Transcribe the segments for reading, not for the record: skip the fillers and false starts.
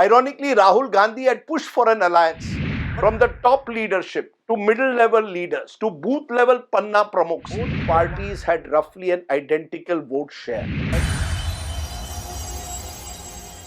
Ironically, Rahul Gandhi had pushed for an alliance from the top leadership to middle level leaders to booth level Panna Pramukhs. Both parties had roughly an identical vote share.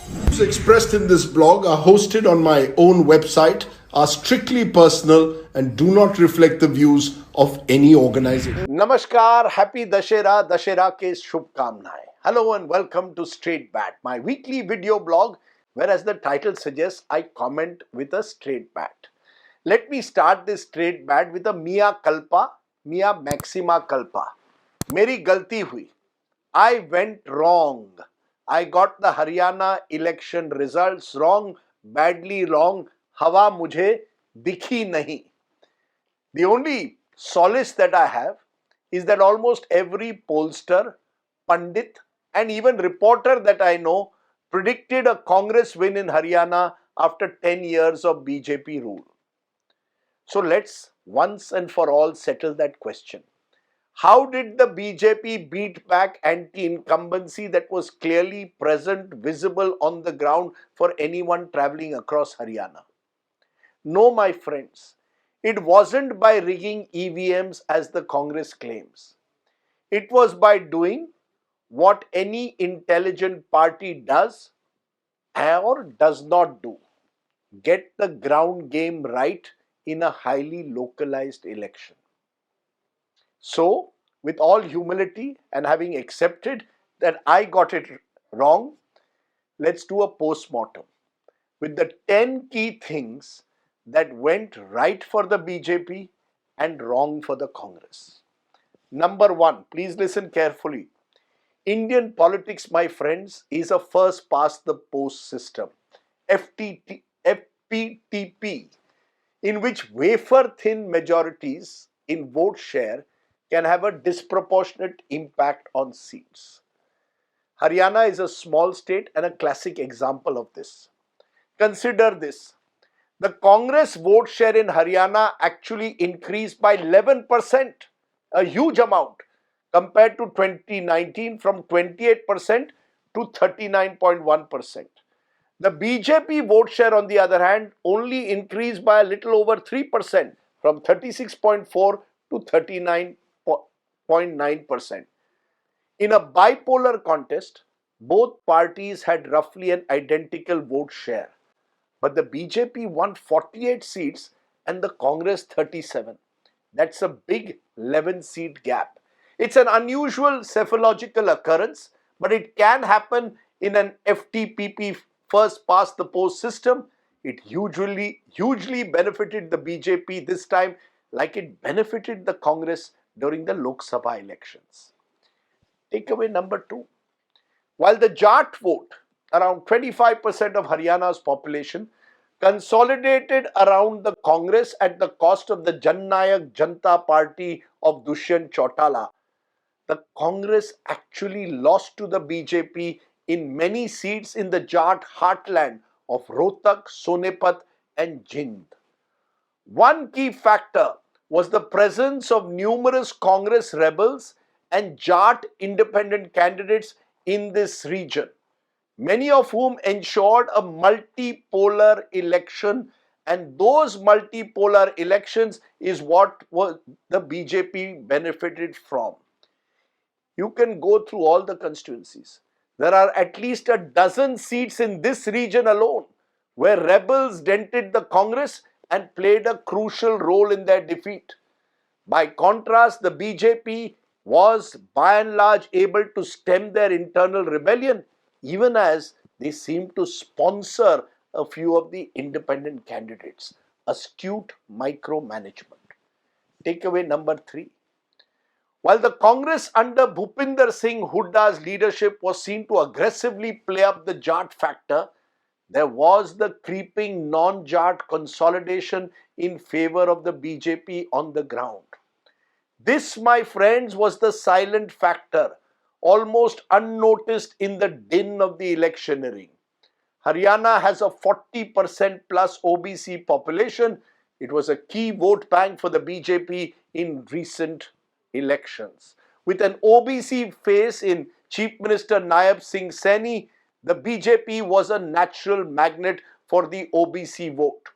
Views expressed in this blog are hosted on my own website, are strictly personal, and do not reflect the views of any organization. Namaskar, happy Dashera, Dashera ke Shubhkamnaएं. Hello and welcome to Straight Bat, my weekly video blog where, as the title suggests, I comment with a straight bat. Let me start this straight bat with a Mea Culpa, Mea Maxima Culpa. Meri galti hui. I went wrong. I got the Haryana election results wrong, badly wrong. Hawa mujhe dikhi nahi. The only solace that I have is that almost every pollster, pundit, and even reporter that I know predicted a Congress win in Haryana after 10 years of BJP rule. So let's once and for all settle that question. How did the BJP beat back anti-incumbency that was clearly present, visible on the ground for anyone traveling across Haryana? No, my friends, it wasn't by rigging EVMs as the Congress claims. It was by doing what any intelligent party does or does not do. Get the ground game right in a highly localized election. So, with all humility and having accepted that I got it wrong, let's do a post-mortem with the 10 key things that went right for the BJP and wrong for the Congress. Number one, please listen carefully. Indian politics, my friends, is a first past the post system, FPTP, in which wafer thin majorities in vote share can have a disproportionate impact on seats. Haryana is a small state and a classic example of this. Consider this. The Congress vote share in Haryana actually increased by 11%, a huge amount, compared to 2019 from 28% to 39.1%. The BJP vote share, on the other hand, only increased by a little over 3% from 36.4 to 39.9%. In a bipolar contest, both parties had roughly an identical vote share. But the BJP won 48 seats and the Congress 37. That's a big 11-seat gap. It's an unusual psephological occurrence, but it can happen in an FTPP first past the post system. It hugely benefited the BJP this time, like it benefited the Congress during the Lok Sabha elections. Takeaway number two. While the Jat vote, around 25% of Haryana's population, consolidated around the Congress at the cost of the Jan Nayak Janata Party of Dushyant Chautala, the Congress actually lost to the BJP in many seats in the Jat heartland of Rohtak, Sonepat and Jind. One key factor was the presence of numerous Congress rebels and Jat independent candidates in this region, many of whom ensured a multipolar election, and those multipolar elections is what the BJP benefited from. You can go through all the constituencies. There are at least a dozen seats in this region alone where rebels dented the Congress and played a crucial role in their defeat. By contrast, the BJP was by and large able to stem their internal rebellion, even as they seemed to sponsor a few of the independent candidates. Astute micromanagement. Takeaway number three. While the Congress under Bhupinder Singh Hooda's leadership was seen to aggressively play up the Jat factor, there was the creeping non-Jat consolidation in favor of the BJP on the ground. This, my friends, was the silent factor, almost unnoticed in the din of the electioneering. Haryana has a 40% plus OBC population. It was a key vote bank for the BJP in recent elections. With an OBC face in Chief Minister Nayab Saini, the BJP was a natural magnet for the OBC vote.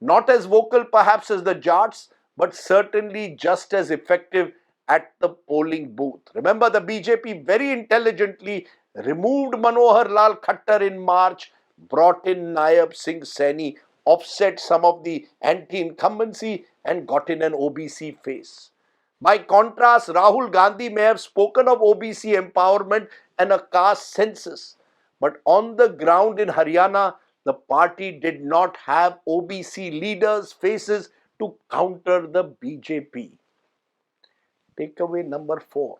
Not as vocal perhaps as the Jats, but certainly just as effective at the polling booth. Remember, the BJP very intelligently removed Manohar Lal Khattar in March, brought in Nayab Singh Saini, offset some of the anti-incumbency and got in an OBC face. By contrast, Rahul Gandhi may have spoken of OBC empowerment and a caste census, but on the ground in Haryana, the party did not have OBC leaders' faces to counter the BJP. Takeaway number 4.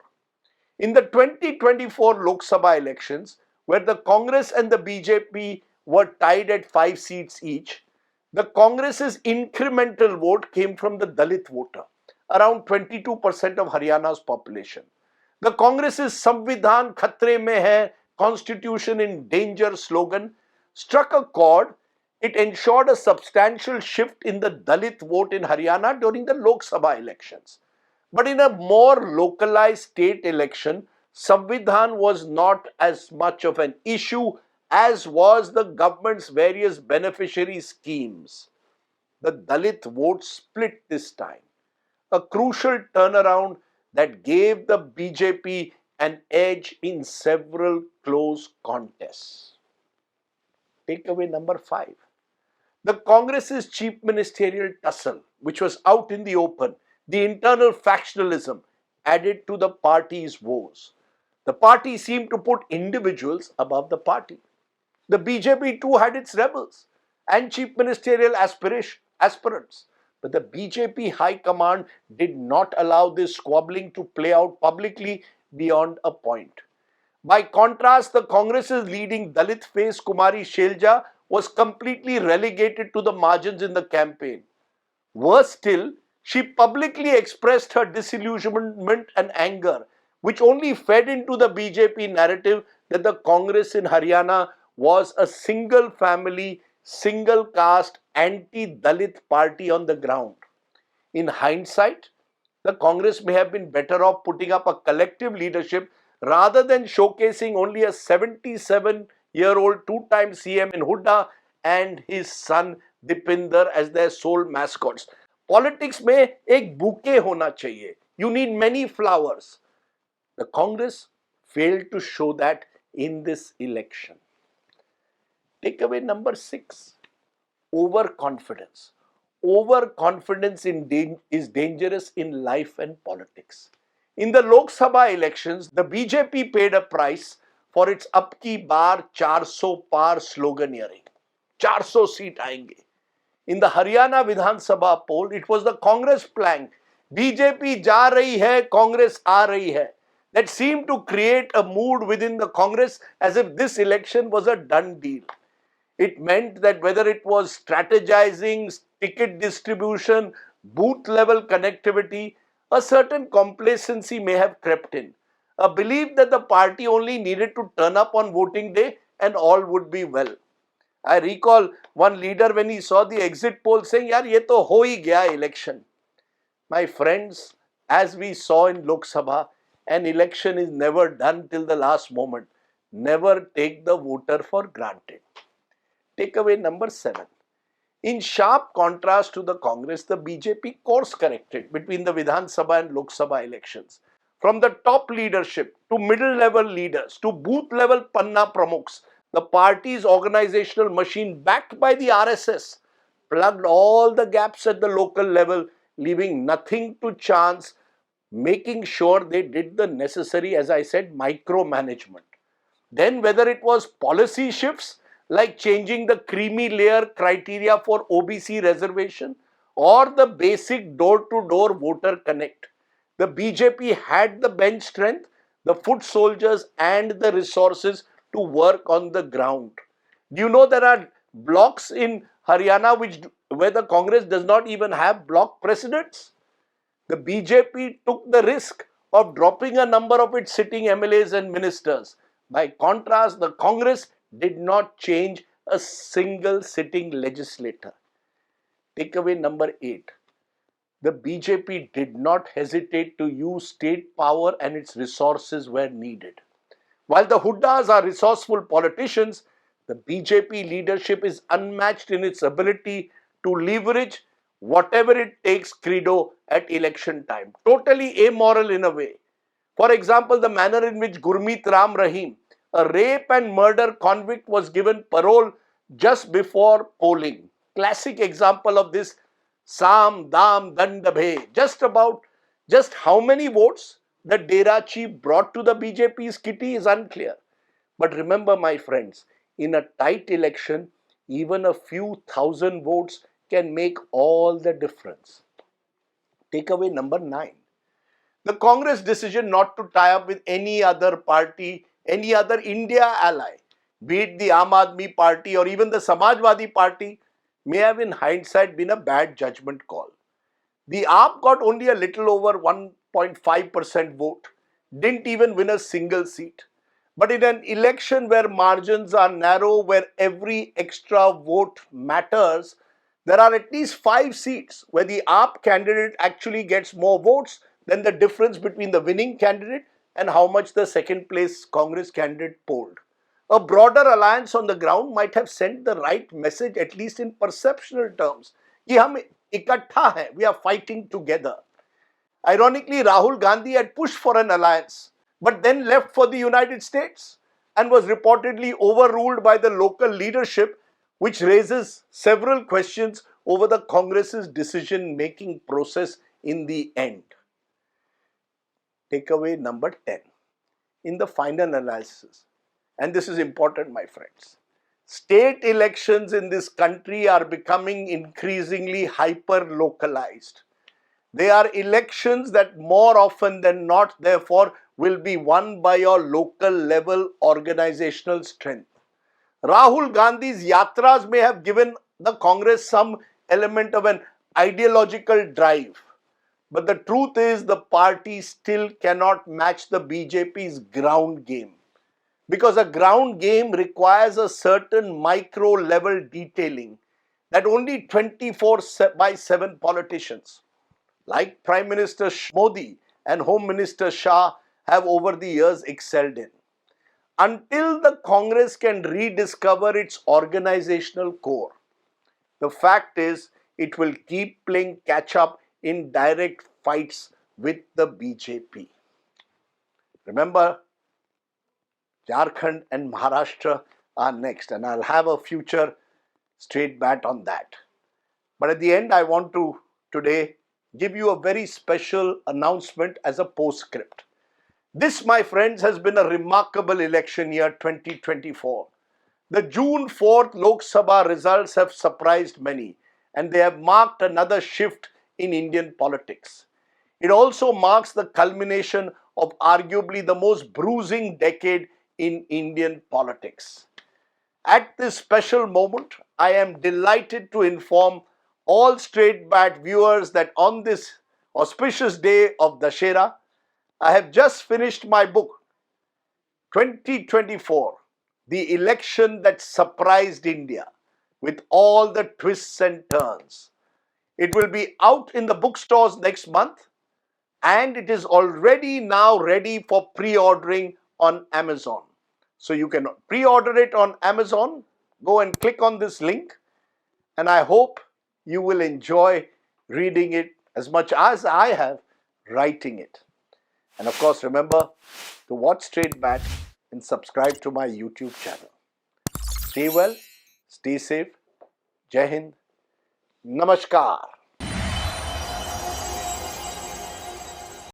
In the 2024 Lok Sabha elections, where the Congress and the BJP were tied at 5 seats each, the Congress's incremental vote came from the Dalit voter, around 22% of Haryana's population. The Congress's Samvidhan Khatre Mein Hai, Constitution in Danger slogan struck a chord. It ensured a substantial shift in the Dalit vote in Haryana during the Lok Sabha elections. But in a more localized state election, Samvidhan was not as much of an issue as was the government's various beneficiary schemes. The Dalit vote split this time, a crucial turnaround that gave the BJP an edge in several close contests. Takeaway number 5. The Congress's chief ministerial tussle, which was out in the open, the internal factionalism added to the party's woes. The party seemed to put individuals above the party. The BJP too had its rebels and chief ministerial aspirants. But the BJP High Command did not allow this squabbling to play out publicly beyond a point. By contrast, the Congress's leading Dalit face Kumari Selja was completely relegated to the margins in the campaign. Worse still, she publicly expressed her disillusionment and anger, which only fed into the BJP narrative that the Congress in Haryana was a single family, single caste, anti-Dalit party on the ground. In hindsight, the Congress may have been better off putting up a collective leadership rather than showcasing only a 77-year-old two-time CM in Hooda and his son Bhupinder as their sole mascots. Politics में एक bouquet होना चाहिए. You need many flowers. The Congress failed to show that in this election. Takeaway number 6. Overconfidence. Overconfidence is dangerous in life and politics. In the Lok Sabha elections, the BJP paid a price for its "Ab ki baar 400 par" sloganeering. 400 seat आएंगे. In the Haryana Vidhan Sabha poll, it was the Congress plank, BJP जा रही है, Congress आ रही है, that seemed to create a mood within the Congress as if this election was a done deal. It meant that whether it was strategizing, ticket distribution, booth level connectivity, a certain complacency may have crept in. A belief that the party only needed to turn up on voting day and all would be well. I recall one leader when he saw the exit poll saying, "Yaar, ye to ho hi gaya election." My friends, as we saw in Lok Sabha, an election is never done till the last moment. Never take the voter for granted. Takeaway number 7. In sharp contrast to the Congress, the BJP course corrected between the Vidhan Sabha and Lok Sabha elections. From the top leadership to middle level leaders to booth level Panna Pramukhs, the party's organizational machine, backed by the RSS, plugged all the gaps at the local level, leaving nothing to chance, making sure they did the necessary, as I said, micromanagement. Then whether it was policy shifts like changing the creamy layer criteria for OBC reservation or the basic door-to-door voter connect, the BJP had the bench strength, the foot soldiers and the resources to work on the ground. Do you know there are blocks in Haryana where the Congress does not even have block presidents? The BJP took the risk of dropping a number of its sitting MLAs and ministers. By contrast, the Congress did not change a single sitting legislator. Takeaway number 8. The BJP did not hesitate to use state power and its resources where needed. While the Hoodas are resourceful politicians, the BJP leadership is unmatched in its ability to leverage whatever it takes credo at election time. Totally amoral in a way. For example, the manner in which Gurmeet Ram Rahim, a rape and murder convict, was given parole just before polling. Classic example of this Sam Dam Dandabhe. Just how many votes the Dera chief brought to the BJP's kitty is unclear. But remember, my friends, in a tight election, even a few thousand votes can make all the difference. Takeaway number 9. The Congress decision not to tie up with any other party, any other India ally, be it the Aam Aadmi Party or even the Samajwadi Party, may have in hindsight been a bad judgment call. The AAP got only a little over 1.5% vote, didn't even win a single seat. But in an election where margins are narrow, where every extra vote matters, there are at least 5 seats where the AAP candidate actually gets more votes than the difference between the winning candidate and how much the second place Congress candidate polled. A broader alliance on the ground might have sent the right message, at least in perceptual terms. कि हम इकट्ठा हैं, we are fighting together. Ironically, Rahul Gandhi had pushed for an alliance, but then left for the United States and was reportedly overruled by the local leadership, which raises several questions over the Congress's decision-making process in the end. Takeaway number 10. In the final analysis, and this is important, my friends, state elections in this country are becoming increasingly hyper-localized. They are elections that more often than not, therefore, will be won by your local level organizational strength. Rahul Gandhi's yatras may have given the Congress some element of an ideological drive. But the truth is the party still cannot match the BJP's ground game. Because a ground game requires a certain micro level detailing that only 24/7 politicians like Prime Minister Modi and Home Minister Shah have over the years excelled in. Until the Congress can rediscover its organizational core, the fact is it will keep playing catch up in direct fights with the BJP. Remember, Jharkhand and Maharashtra are next, and I'll have a future straight bat on that. But at the end, I want to today give you a very special announcement as a postscript. This, my friends, has been a remarkable election year 2024. The June 4th Lok Sabha results have surprised many, and they have marked another shift in Indian politics. It also marks the culmination of arguably the most bruising decade in Indian politics. At this special moment, I am delighted to inform all straight bat viewers that on this auspicious day of Dussehra, I have just finished my book, 2024, The Election That Surprised India, with all the twists and turns. It will be out in the bookstores next month, and it is already now ready for pre-ordering on Amazon. So you can pre-order it on Amazon. Go and click on this link, and I hope you will enjoy reading it as much as I have writing it. And of course, remember to watch Straight Bat and subscribe to my YouTube channel. Stay well, stay safe. Jai Hind. Namaskar.